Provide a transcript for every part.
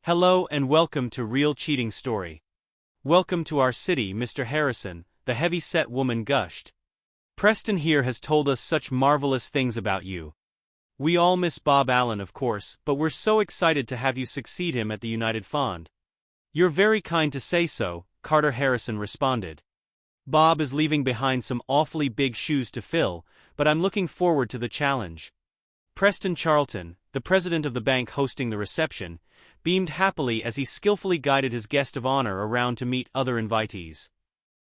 Hello and welcome to Real Cheating Story. Welcome to our city, Mr. Harrison, the heavy-set woman gushed. Preston here has told us such marvelous things about you. We all miss Bob Allen, of course, but we're so excited to have you succeed him at the United Fund. You're very kind to say so, Carter Harrison responded. Bob is leaving behind some awfully big shoes to fill, but I'm looking forward to the challenge. Preston Charlton, the president of the bank hosting the reception, beamed happily as he skillfully guided his guest of honor around to meet other invitees.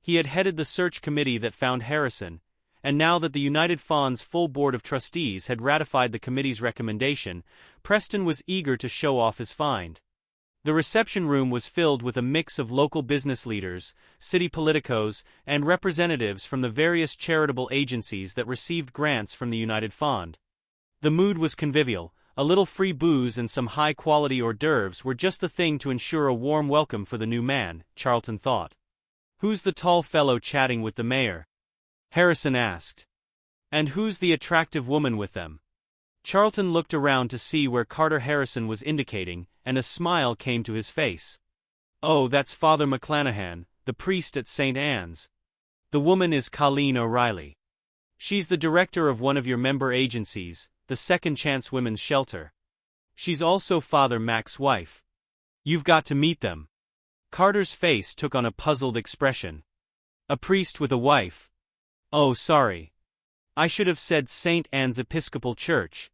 He had headed the search committee that found Harrison, and now that the United Fund's full board of trustees had ratified the committee's recommendation, Preston was eager to show off his find. The reception room was filled with a mix of local business leaders, city politicos, and representatives from the various charitable agencies that received grants from the United Fund. The mood was convivial. A little free booze and some high-quality hors d'oeuvres were just the thing to ensure a warm welcome for the new man, Charlton thought. "Who's the tall fellow chatting with the mayor?" Harrison asked. "And who's the attractive woman with them?" Charlton looked around to see where Carter Harrison was indicating, and a smile came to his face. "Oh, that's Father McClanahan, the priest at St. Anne's. The woman is Colleen O'Reilly. She's the director of one of your member agencies, the Second Chance Women's Shelter. She's also Father Mac's wife. You've got to meet them." Carter's face took on a puzzled expression. "A priest with a wife? Oh, sorry. I should have said St. Anne's Episcopal Church.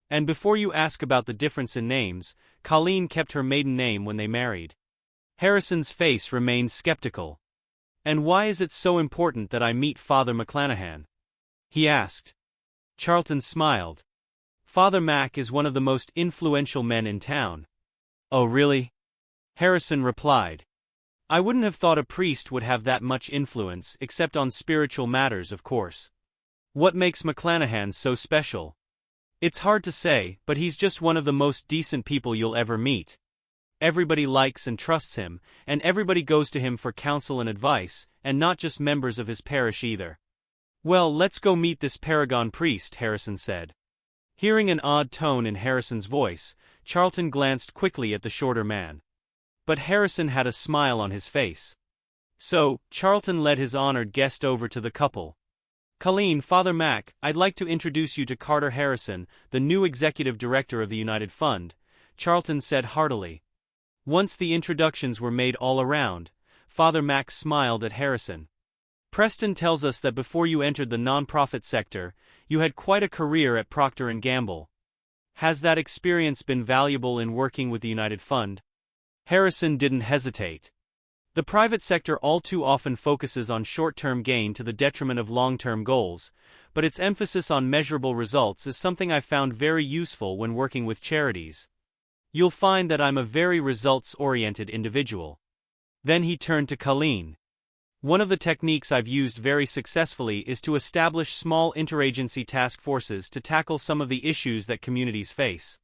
And before you ask about the difference in names, Colleen kept her maiden name when they married." Harrison's face remained skeptical. "And why is it so important that I meet Father McClanahan?" he asked. Charlton smiled. "Father Mac is one of the most influential men in town." "Oh, really?" Harrison replied. "I wouldn't have thought a priest would have that much influence, except on spiritual matters, of course. What makes McClanahan so special?" "It's hard to say, but he's just one of the most decent people you'll ever meet. Everybody likes and trusts him, and everybody goes to him for counsel and advice, and not just members of his parish either." "Well, let's go meet this paragon priest," Harrison said. Hearing an odd tone in Harrison's voice, Charlton glanced quickly at the shorter man. But Harrison had a smile on his face. So, Charlton led his honored guest over to the couple. "Colleen, Father Mac, I'd like to introduce you to Carter Harrison, the new executive director of the United Fund," Charlton said heartily. Once the introductions were made all around, Father Mac smiled at Harrison. "Preston tells us that before you entered the nonprofit sector, you had quite a career at Procter & Gamble. Has that experience been valuable in working with the United Fund?" Harrison didn't hesitate. "The private sector all too often focuses on short-term gain to the detriment of long-term goals, but its emphasis on measurable results is something I found very useful when working with charities. You'll find that I'm a very results-oriented individual." Then he turned to Colleen. "One of the techniques I've used very successfully is to establish small interagency task forces to tackle some of the issues that communities face.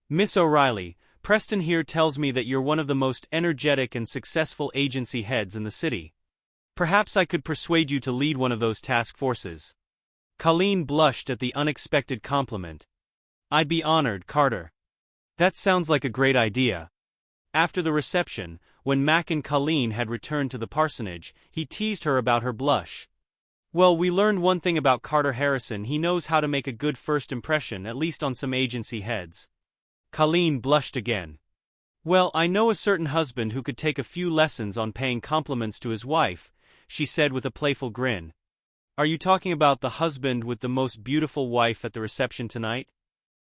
Miss O'Reilly, Preston here tells me that you're one of the most energetic and successful agency heads in the city. Perhaps I could persuade you to lead one of those task forces." Colleen blushed at the unexpected compliment. "I'd be honored, Carter. That sounds like a great idea." After the reception, when Mac and Colleen had returned to the parsonage, he teased her about her blush. "Well, we learned one thing about Carter Harrison: he knows how to make a good first impression, at least on some agency heads." Colleen blushed again. "Well, I know a certain husband who could take a few lessons on paying compliments to his wife," she said with a playful grin. "Are you talking about the husband with the most beautiful wife at the reception tonight?"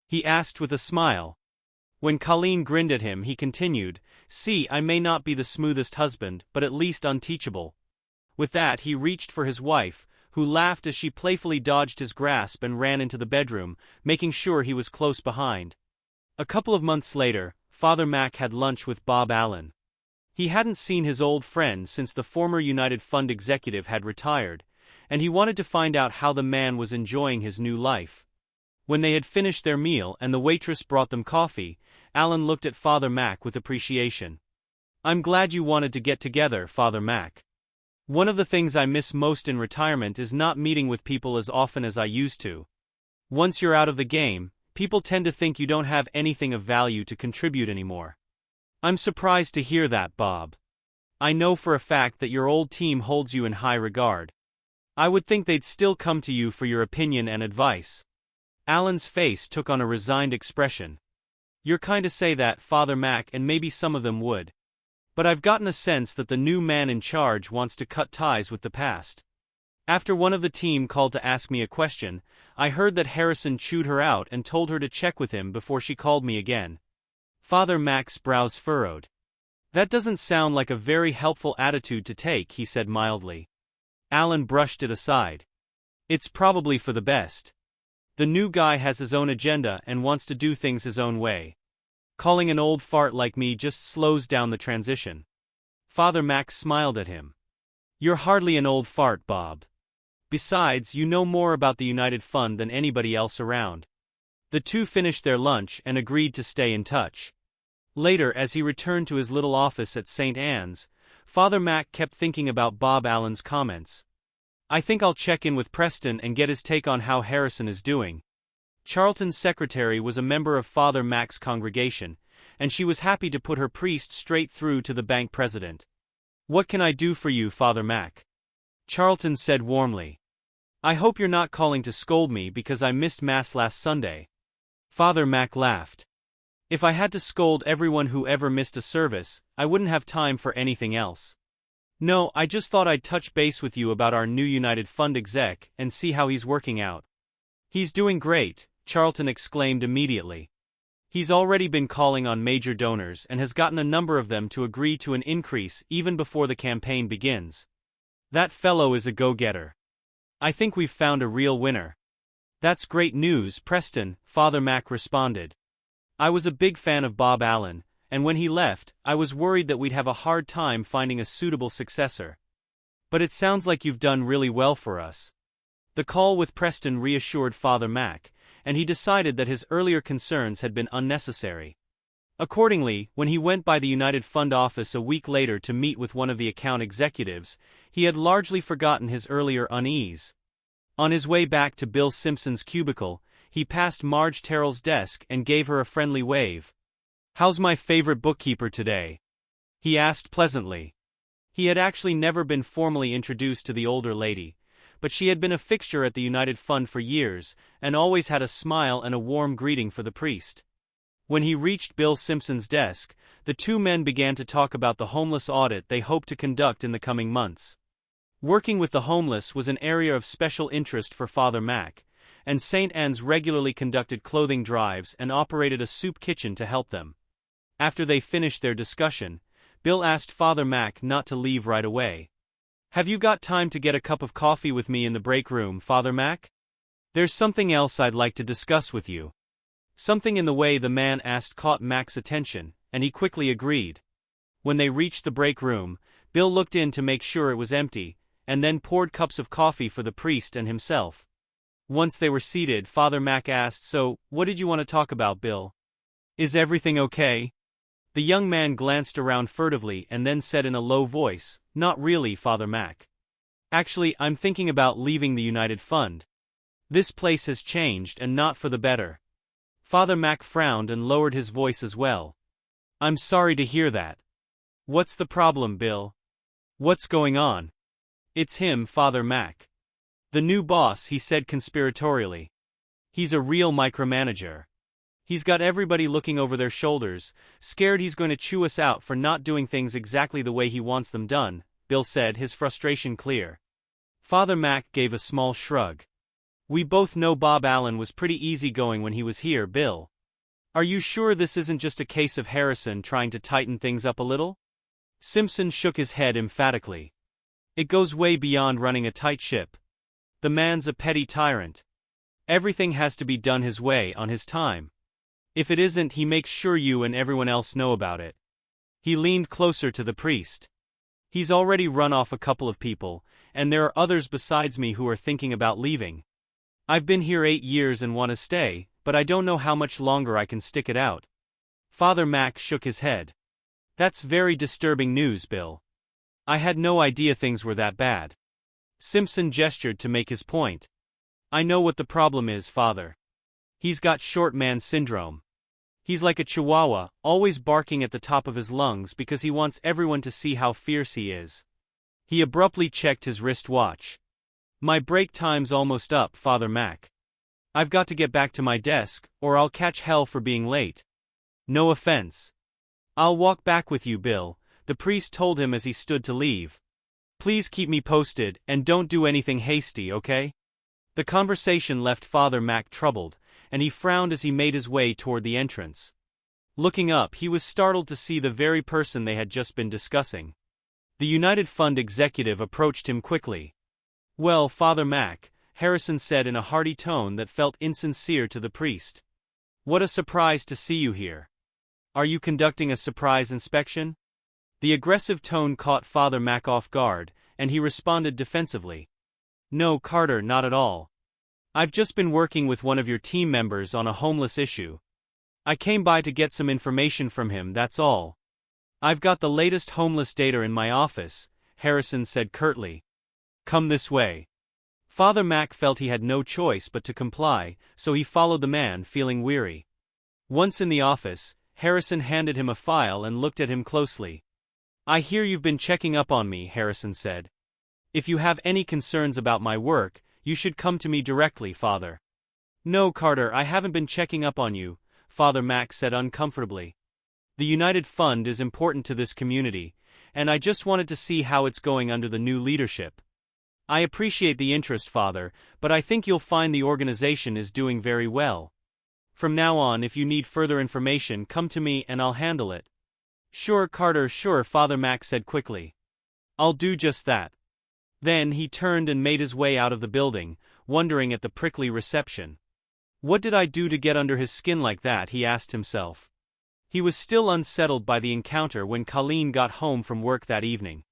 he asked with a smile. When Colleen grinned at him, he continued, "See, I may not be the smoothest husband, but at least unteachable." With that, he reached for his wife, who laughed as she playfully dodged his grasp and ran into the bedroom, making sure he was close behind. A couple of months later, Father Mac had lunch with Bob Allen. He hadn't seen his old friend since the former United Fund executive had retired, and he wanted to find out how the man was enjoying his new life. When they had finished their meal and the waitress brought them coffee, Allen looked at Father Mac with appreciation. "I'm glad you wanted to get together, Father Mac. One of the things I miss most in retirement is not meeting with people as often as I used to. Once you're out of the game, people tend to think you don't have anything of value to contribute anymore." I'm surprised to hear that, Bob. I know for a fact that your old team holds you in high regard. I would think they'd still come to you for your opinion and advice. Alan's face took on a resigned expression. You're kind to say that, Father Mac, and maybe some of them would. But I've gotten a sense that the new man in charge wants to cut ties with the past. After one of the team called to ask me a question, I heard that Harrison chewed her out and told her to check with him before she called me again. Father Mac's brows furrowed. That doesn't sound like a very helpful attitude to take, he said mildly. Alan brushed it aside. It's probably for the best. The new guy has his own agenda and wants to do things his own way. Calling an old fart like me just slows down the transition. Father Mac smiled at him. You're hardly an old fart, Bob. Besides, you know more about the United Fund than anybody else around. The two finished their lunch and agreed to stay in touch. Later, as he returned to his little office at St. Anne's, Father Mac kept thinking about Bob Allen's comments. I think I'll check in with Preston and get his take on how Harrison is doing. Charlton's secretary was a member of Father Mac's congregation, and she was happy to put her priest straight through to the bank president. What can I do for you, Father Mac? Charlton said warmly. I hope you're not calling to scold me because I missed Mass last Sunday. Father Mac laughed. If I had to scold everyone who ever missed a service, I wouldn't have time for anything else. No, I just thought I'd touch base with you about our new United Fund exec and see how he's working out. He's doing great, Charlton exclaimed immediately. He's already been calling on major donors and has gotten a number of them to agree to an increase even before the campaign begins. That fellow is a go-getter. I think we've found a real winner. That's great news, Preston, Father Mac responded. I was a big fan of Bob Allen, and when he left, I was worried that we'd have a hard time finding a suitable successor. But it sounds like you've done really well for us. The call with Preston reassured Father Mac, and he decided that his earlier concerns had been unnecessary. Accordingly, when he went by the United Fund office a week later to meet with one of the account executives, he had largely forgotten his earlier unease. On his way back to Bill Simpson's cubicle, he passed Marge Terrell's desk and gave her a friendly wave. How's my favorite bookkeeper today? He asked pleasantly. He had actually never been formally introduced to the older lady, but she had been a fixture at the United Fund for years, and always had a smile and a warm greeting for the priest. When he reached Bill Simpson's desk, the two men began to talk about the homeless audit they hoped to conduct in the coming months. Working with the homeless was an area of special interest for Father Mac, and St. Anne's regularly conducted clothing drives and operated a soup kitchen to help them. After they finished their discussion, Bill asked Father Mac not to leave right away. Have you got time to get a cup of coffee with me in the break room, Father Mac? There's something else I'd like to discuss with you. Something in the way the man asked caught Mac's attention, and he quickly agreed. When they reached the break room, Bill looked in to make sure it was empty, and then poured cups of coffee for the priest and himself. Once they were seated, Father Mac asked, So, what did you want to talk about, Bill? Is everything okay? The young man glanced around furtively and then said in a low voice, Not really, Father Mac. Actually, I'm thinking about leaving the United Fund. This place has changed and not for the better. Father Mac frowned and lowered his voice as well. I'm sorry to hear that. What's the problem, Bill? What's going on? It's him, Father Mac. The new boss, he said conspiratorially. He's a real micromanager. He's got everybody looking over their shoulders, scared he's going to chew us out for not doing things exactly the way he wants them done, Bill said, his frustration clear. Father Mac gave a small shrug. We both know Bob Allen was pretty easygoing when he was here, Bill. Are you sure this isn't just a case of Harrison trying to tighten things up a little? Simpson shook his head emphatically. It goes way beyond running a tight ship. The man's a petty tyrant. Everything has to be done his way on his time. If it isn't, he makes sure you and everyone else know about it. He leaned closer to the priest. He's already run off a couple of people, and there are others besides me who are thinking about leaving. I've been here 8 years and want to stay, but I don't know how much longer I can stick it out. Father Mac shook his head. That's very disturbing news, Bill. I had no idea things were that bad. Simpson gestured to make his point. I know what the problem is, Father. He's got short man syndrome. He's like a chihuahua, always barking at the top of his lungs because he wants everyone to see how fierce he is. He abruptly checked his wristwatch. My break time's almost up, Father Mac. I've got to get back to my desk, or I'll catch hell for being late. No offense. I'll walk back with you, Bill, the priest told him as he stood to leave. Please keep me posted, and don't do anything hasty, okay? The conversation left Father Mac troubled, and he frowned as he made his way toward the entrance. Looking up, he was startled to see the very person they had just been discussing. The United Fund executive approached him quickly. Well, Father Mac, Harrison said in a hearty tone that felt insincere to the priest. What a surprise to see you here. Are you conducting a surprise inspection? The aggressive tone caught Father Mac off guard, and he responded defensively. No, Carter, not at all. I've just been working with one of your team members on a homeless issue. I came by to get some information from him, that's all. I've got the latest homeless data in my office, Harrison said curtly. Come this way. Father Mac felt he had no choice but to comply, so he followed the man, feeling weary. Once in the office, Harrison handed him a file and looked at him closely. I hear you've been checking up on me, Harrison said. If you have any concerns about my work, you should come to me directly, Father. No, Carter, I haven't been checking up on you, Father Mac said uncomfortably. The United Fund is important to this community, and I just wanted to see how it's going under the new leadership. I appreciate the interest, Father, but I think you'll find the organization is doing very well. From now on, if you need further information, come to me and I'll handle it. Sure, Carter, sure, Father Mac said quickly. I'll do just that. Then he turned and made his way out of the building, wondering at the prickly reception. What did I do to get under his skin like that, he asked himself. He was still unsettled by the encounter when Colleen got home from work that evening.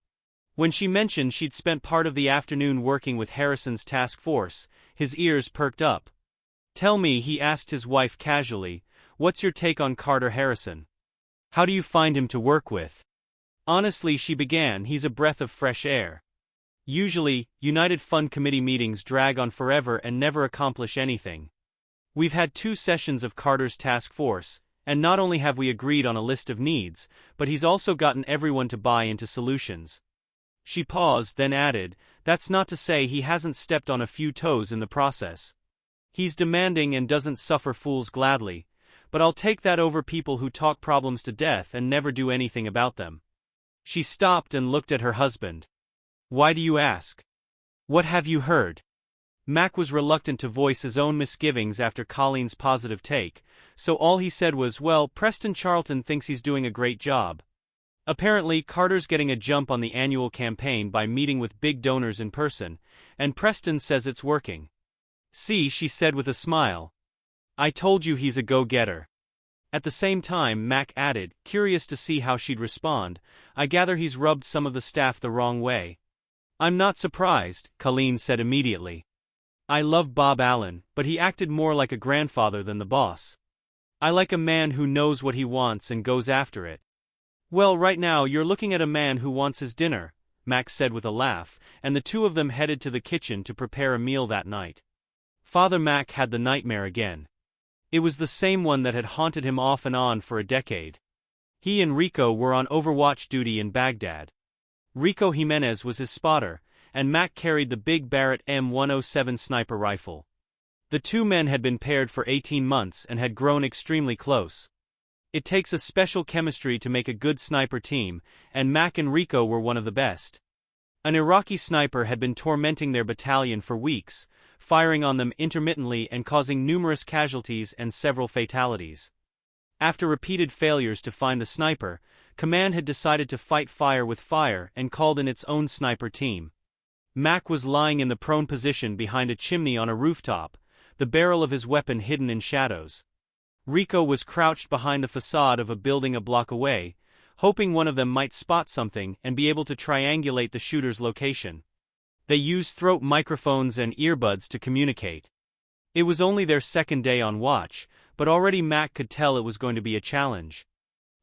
When she mentioned she'd spent part of the afternoon working with Harrison's task force, his ears perked up. Tell me, he asked his wife casually, what's your take on Carter Harrison? How do you find him to work with? Honestly, she began, he's a breath of fresh air. Usually, United Fund Committee meetings drag on forever and never accomplish anything. We've had 2 sessions of Carter's task force, and not only have we agreed on a list of needs, but he's also gotten everyone to buy into solutions. She paused, then added, that's not to say he hasn't stepped on a few toes in the process. He's demanding and doesn't suffer fools gladly, but I'll take that over people who talk problems to death and never do anything about them. She stopped and looked at her husband. Why do you ask? What have you heard? Mac was reluctant to voice his own misgivings after Colleen's positive take, so all he said was, well, Preston Charlton thinks he's doing a great job. Apparently, Carter's getting a jump on the annual campaign by meeting with big donors in person, and Preston says it's working. See, she said with a smile. I told you he's a go-getter. At the same time, Mac added, curious to see how she'd respond, I gather he's rubbed some of the staff the wrong way. I'm not surprised, Colleen said immediately. I love Bob Allen, but he acted more like a grandfather than the boss. I like a man who knows what he wants and goes after it. Well, right now you're looking at a man who wants his dinner, Max said with a laugh, and the two of them headed to the kitchen to prepare a meal that night. Father Mac had the nightmare again. It was the same one that had haunted him off and on for a decade. He and Rico were on overwatch duty in Baghdad. Rico Jimenez was his spotter, and Mac carried the big Barrett M107 sniper rifle. The two men had been paired for 18 months and had grown extremely close. It takes a special chemistry to make a good sniper team, and Mac and Rico were one of the best. An Iraqi sniper had been tormenting their battalion for weeks, firing on them intermittently and causing numerous casualties and several fatalities. After repeated failures to find the sniper, Command had decided to fight fire with fire and called in its own sniper team. Mac was lying in the prone position behind a chimney on a rooftop, the barrel of his weapon hidden in shadows. Rico was crouched behind the facade of a building a block away, hoping one of them might spot something and be able to triangulate the shooter's location. They used throat microphones and earbuds to communicate. It was only their second day on watch, but already Mac could tell it was going to be a challenge.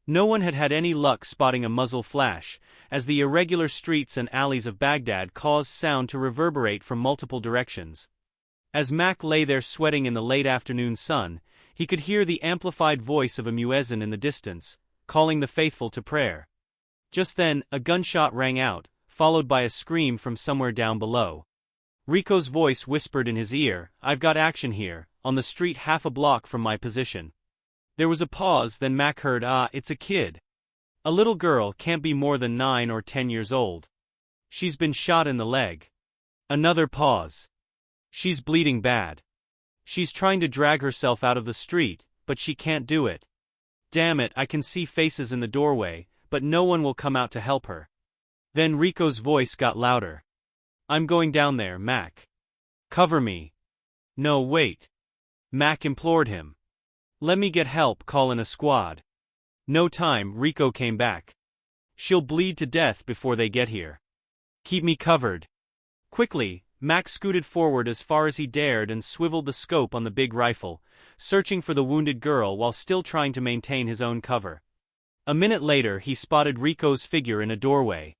No one had had any luck spotting a muzzle flash, as the irregular streets and alleys of Baghdad caused sound to reverberate from multiple directions. As Mac lay there sweating in the late afternoon sun, He could hear the amplified voice of a muezzin in the distance, calling the faithful to prayer. Just then, a gunshot rang out, followed by a scream from somewhere down below. Rico's voice whispered in his ear, "I've got action here, on the street half a block from my position." There was a pause, then Mac heard, "It's a kid. A little girl, can't be more than 9 or 10 years old. She's been shot in the leg." Another pause. "She's bleeding bad. She's trying to drag herself out of the street, but she can't do it. Damn it, I can see faces in the doorway, but no one will come out to help her." Then Rico's voice got louder. "I'm going down there, Mac. Cover me." "No, wait." Mac implored him. "Let me get help, call in a squad." "No time," Rico came back. "She'll bleed to death before they get here. Keep me covered." Quickly, Mac scooted forward as far as he dared and swiveled the scope on the big rifle, searching for the wounded girl while still trying to maintain his own cover. A minute later, he spotted Rico's figure in a doorway.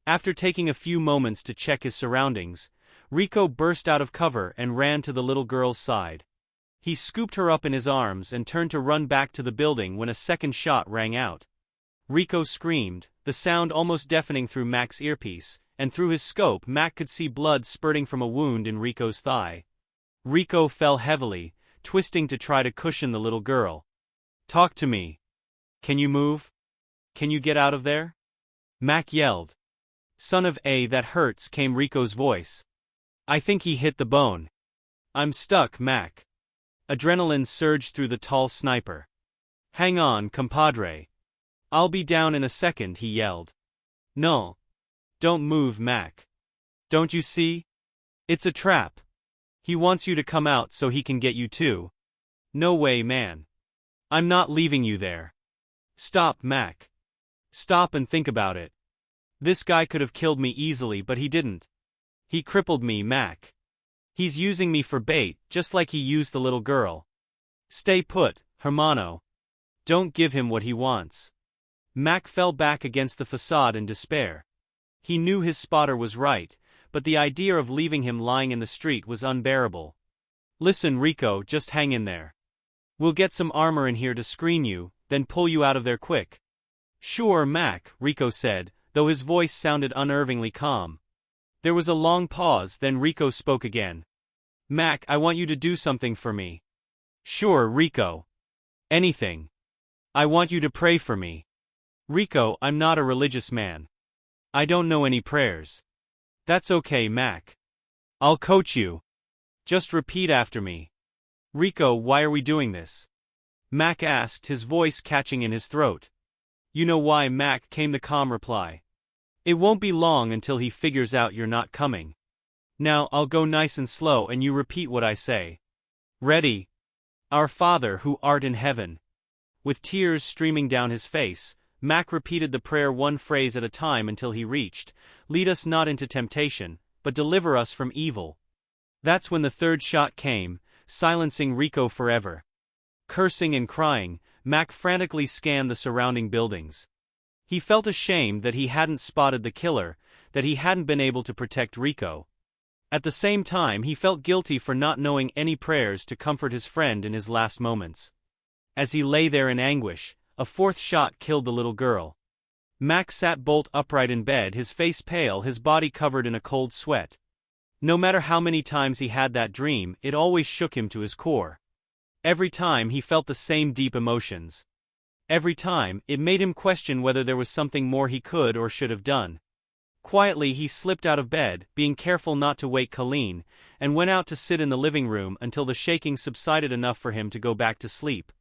After taking a few moments to check his surroundings, Rico burst out of cover and ran to the little girl's side. He scooped her up in his arms and turned to run back to the building when a second shot rang out. Rico screamed, the sound almost deafening through Mac's earpiece, and through his scope Mac could see blood spurting from a wound in Rico's thigh. Rico fell heavily, twisting to try to cushion the little girl. "Talk to me. Can you move? Can you get out of there?" Mac yelled. "Son of a, that hurts," came Rico's voice. "I think he hit the bone. I'm stuck, Mac." Adrenaline surged through the tall sniper. "Hang on, compadre. I'll be down in a second," he yelled. "No. Don't move, Mac. Don't you see? It's a trap. He wants you to come out so he can get you too." "No way, man. I'm not leaving you there." "Stop, Mac. Stop and think about it. This guy could have killed me easily, but he didn't. He crippled me, Mac. He's using me for bait, just like he used the little girl. Stay put, hermano. Don't give him what he wants." Mac fell back against the facade in despair. He knew his spotter was right, but the idea of leaving him lying in the street was unbearable. "Listen, Rico, just hang in there. We'll get some armor in here to screen you, then pull you out of there quick." "Sure, Mac," Rico said, though his voice sounded unnervingly calm. There was a long pause, then Rico spoke again. "Mac, I want you to do something for me." "Sure, Rico. Anything. I want you to pray for me." "Rico, I'm not a religious man. I don't know any prayers." "That's okay, Mac. I'll coach you. Just repeat after me." "Rico, why are we doing this?" Mac asked, his voice catching in his throat. "You know why, Mac," came the calm reply. "It won't be long until he figures out you're not coming. Now, I'll go nice and slow and you repeat what I say. Ready? Our Father who art in heaven." With tears streaming down his face, Mac repeated the prayer one phrase at a time until he reached, "Lead us not into temptation, but deliver us from evil." That's when the third shot came, silencing Rico forever. Cursing and crying, Mac frantically scanned the surrounding buildings. He felt ashamed that he hadn't spotted the killer, that he hadn't been able to protect Rico. At the same time, he felt guilty for not knowing any prayers to comfort his friend in his last moments. As he lay there in anguish, a fourth shot killed the little girl. Mac sat bolt upright in bed, his face pale, his body covered in a cold sweat. No matter how many times he had that dream, it always shook him to his core. Every time he felt the same deep emotions. Every time, it made him question whether there was something more he could or should have done. Quietly he slipped out of bed, being careful not to wake Colleen, and went out to sit in the living room until the shaking subsided enough for him to go back to sleep.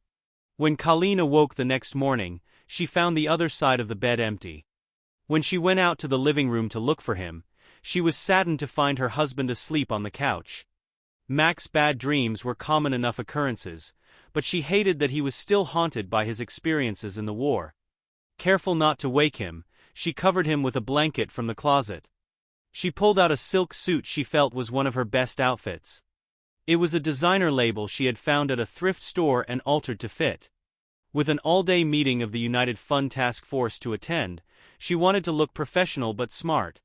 When Colleen awoke the next morning, she found the other side of the bed empty. When she went out to the living room to look for him, she was saddened to find her husband asleep on the couch. Mac's bad dreams were common enough occurrences, but she hated that he was still haunted by his experiences in the war. Careful not to wake him, she covered him with a blanket from the closet. She pulled out a silk suit she felt was one of her best outfits. It was a designer label she had found at a thrift store and altered to fit. With an all-day meeting of the United Fund Task Force to attend, she wanted to look professional but smart.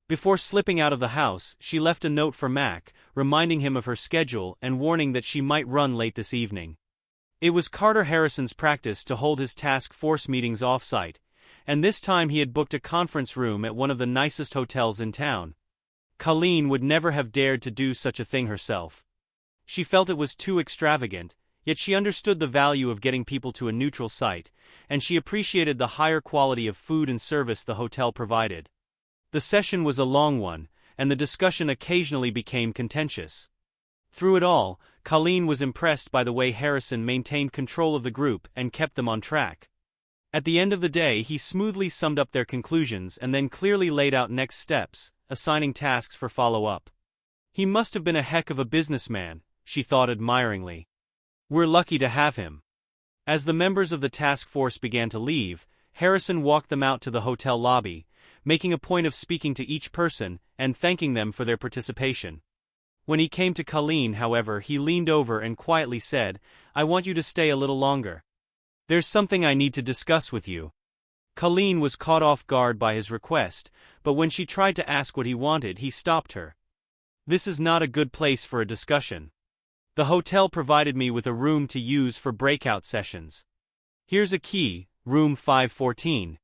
Before slipping out of the house, she left a note for Mac, reminding him of her schedule and warning that she might run late this evening. It was Carter Harrison's practice to hold his task force meetings off-site, and this time he had booked a conference room at one of the nicest hotels in town. Colleen would never have dared to do such a thing herself. She felt it was too extravagant, yet she understood the value of getting people to a neutral site, and she appreciated the higher quality of food and service the hotel provided. The session was a long one, and the discussion occasionally became contentious. Through it all, Colleen was impressed by the way Harrison maintained control of the group and kept them on track. At the end of the day, he smoothly summed up their conclusions and then clearly laid out next steps, assigning tasks for follow-up. He must have been a heck of a businessman, she thought admiringly. We're lucky to have him. As the members of the task force began to leave, Harrison walked them out to the hotel lobby, making a point of speaking to each person and thanking them for their participation. When he came to Colleen, however, he leaned over and quietly said, "I want you to stay a little longer. There's something I need to discuss with you." Colleen was caught off guard by his request, but when she tried to ask what he wanted, he stopped her. "This is not a good place for a discussion. The hotel provided me with a room to use for breakout sessions. Here's a key, room 514.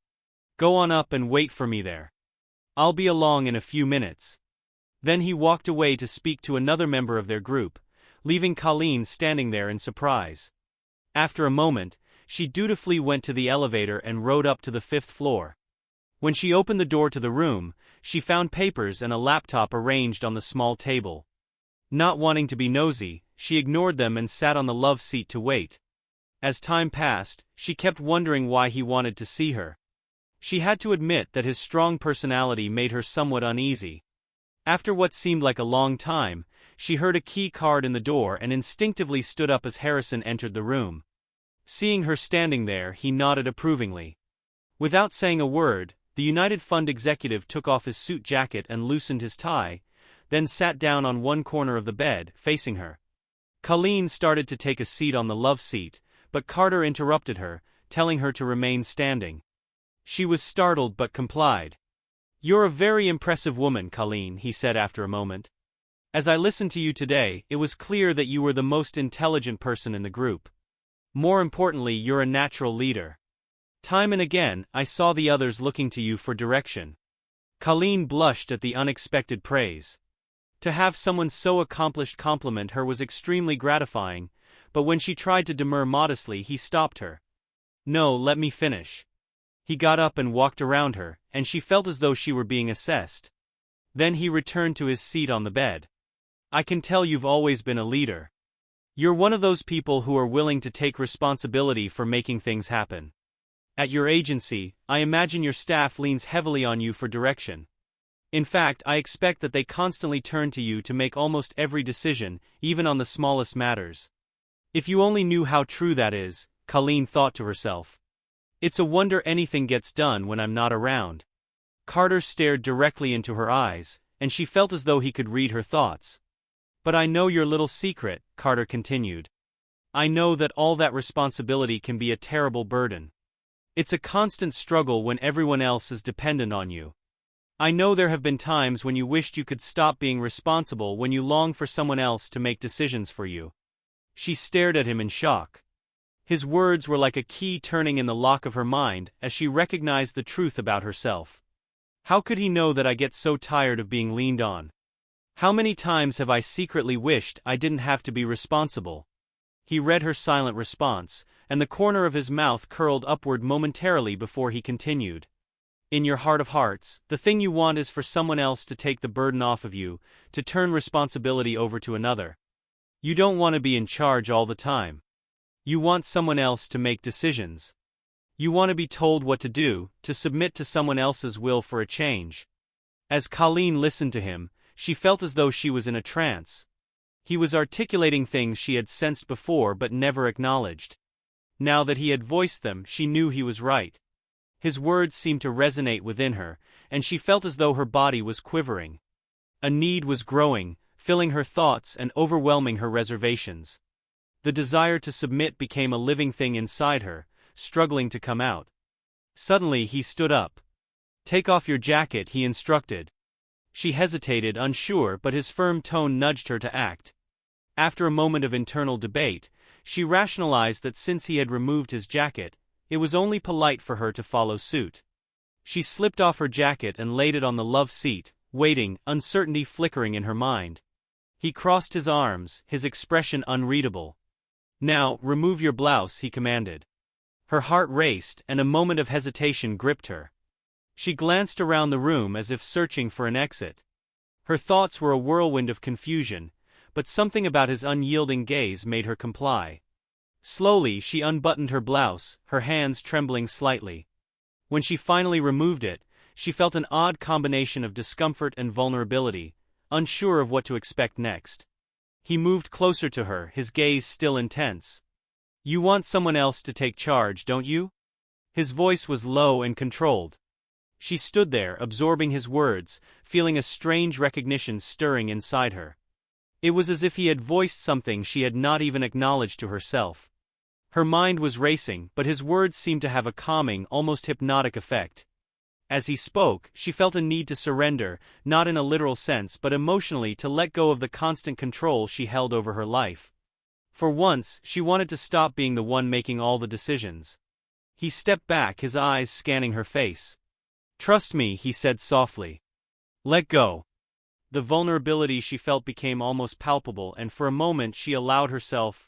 Go on up and wait for me there. I'll be along in a few minutes." Then he walked away to speak to another member of their group, leaving Colleen standing there in surprise. After a moment, she dutifully went to the elevator and rode up to the 5th floor. When she opened the door to the room, she found papers and a laptop arranged on the small table. Not wanting to be nosy, she ignored them and sat on the love seat to wait. As time passed, she kept wondering why he wanted to see her. She had to admit that his strong personality made her somewhat uneasy. After what seemed like a long time, she heard a key card in the door and instinctively stood up as Harrison entered the room. Seeing her standing there, he nodded approvingly. Without saying a word, the United Fund executive took off his suit jacket and loosened his tie, then sat down on one corner of the bed, facing her. Colleen started to take a seat on the love seat, but Carter interrupted her, telling her to remain standing. She was startled but complied. "You're a very impressive woman, Colleen," he said after a moment. "As I listened to you today, it was clear that you were the most intelligent person in the group. More importantly, you're a natural leader. Time and again, I saw the others looking to you for direction." Colleen blushed at the unexpected praise. To have someone so accomplished compliment her was extremely gratifying, but when she tried to demur modestly, he stopped her. "No, let me finish." He got up and walked around her, and she felt as though she were being assessed. Then he returned to his seat on the bed. "I can tell you've always been a leader. You're one of those people who are willing to take responsibility for making things happen. At your agency, I imagine your staff leans heavily on you for direction. In fact, I expect that they constantly turn to you to make almost every decision, even on the smallest matters." If you only knew how true that is, Colleen thought to herself. It's a wonder anything gets done when I'm not around. Carter stared directly into her eyes, and she felt as though he could read her thoughts. "But I know your little secret," Carter continued. "I know that all that responsibility can be a terrible burden. It's a constant struggle when everyone else is dependent on you. I know there have been times when you wished you could stop being responsible, when you long for someone else to make decisions for you." She stared at him in shock. His words were like a key turning in the lock of her mind as she recognized the truth about herself. How could he know that I get so tired of being leaned on? How many times have I secretly wished I didn't have to be responsible? He read her silent response, and the corner of his mouth curled upward momentarily before he continued. "In your heart of hearts, the thing you want is for someone else to take the burden off of you, to turn responsibility over to another. You don't want to be in charge all the time. You want someone else to make decisions. You want to be told what to do, to submit to someone else's will for a change." As Colleen listened to him, she felt as though she was in a trance. He was articulating things she had sensed before but never acknowledged. Now that he had voiced them, she knew he was right. His words seemed to resonate within her, and she felt as though her body was quivering. A need was growing, filling her thoughts and overwhelming her reservations. The desire to submit became a living thing inside her, struggling to come out. Suddenly he stood up. "Take off your jacket," he instructed. She hesitated, unsure, but his firm tone nudged her to act. After a moment of internal debate, She rationalized that since he had removed his jacket, it was only polite for her to follow suit. She slipped off her jacket and laid it on the love seat, waiting, uncertainty flickering in her mind. He crossed his arms, his expression unreadable. "Now, remove your blouse," he commanded. Her heart raced, and a moment of hesitation gripped her. She glanced around the room as if searching for an exit. Her thoughts were a whirlwind of confusion, but something about his unyielding gaze made her comply. Slowly, she unbuttoned her blouse, her hands trembling slightly. When she finally removed it, she felt an odd combination of discomfort and vulnerability, unsure of what to expect next. He moved closer to her, his gaze still intense. "You want someone else to take charge, don't you?" His voice was low and controlled. She stood there, absorbing his words, feeling a strange recognition stirring inside her. It was as if he had voiced something she had not even acknowledged to herself. Her mind was racing, but his words seemed to have a calming, almost hypnotic effect. As he spoke, she felt a need to surrender, not in a literal sense but emotionally, to let go of the constant control she held over her life. For once, she wanted to stop being the one making all the decisions. He stepped back, his eyes scanning her face. "Trust me," he said softly. "Let go." The vulnerability she felt became almost palpable, and for a moment she allowed herself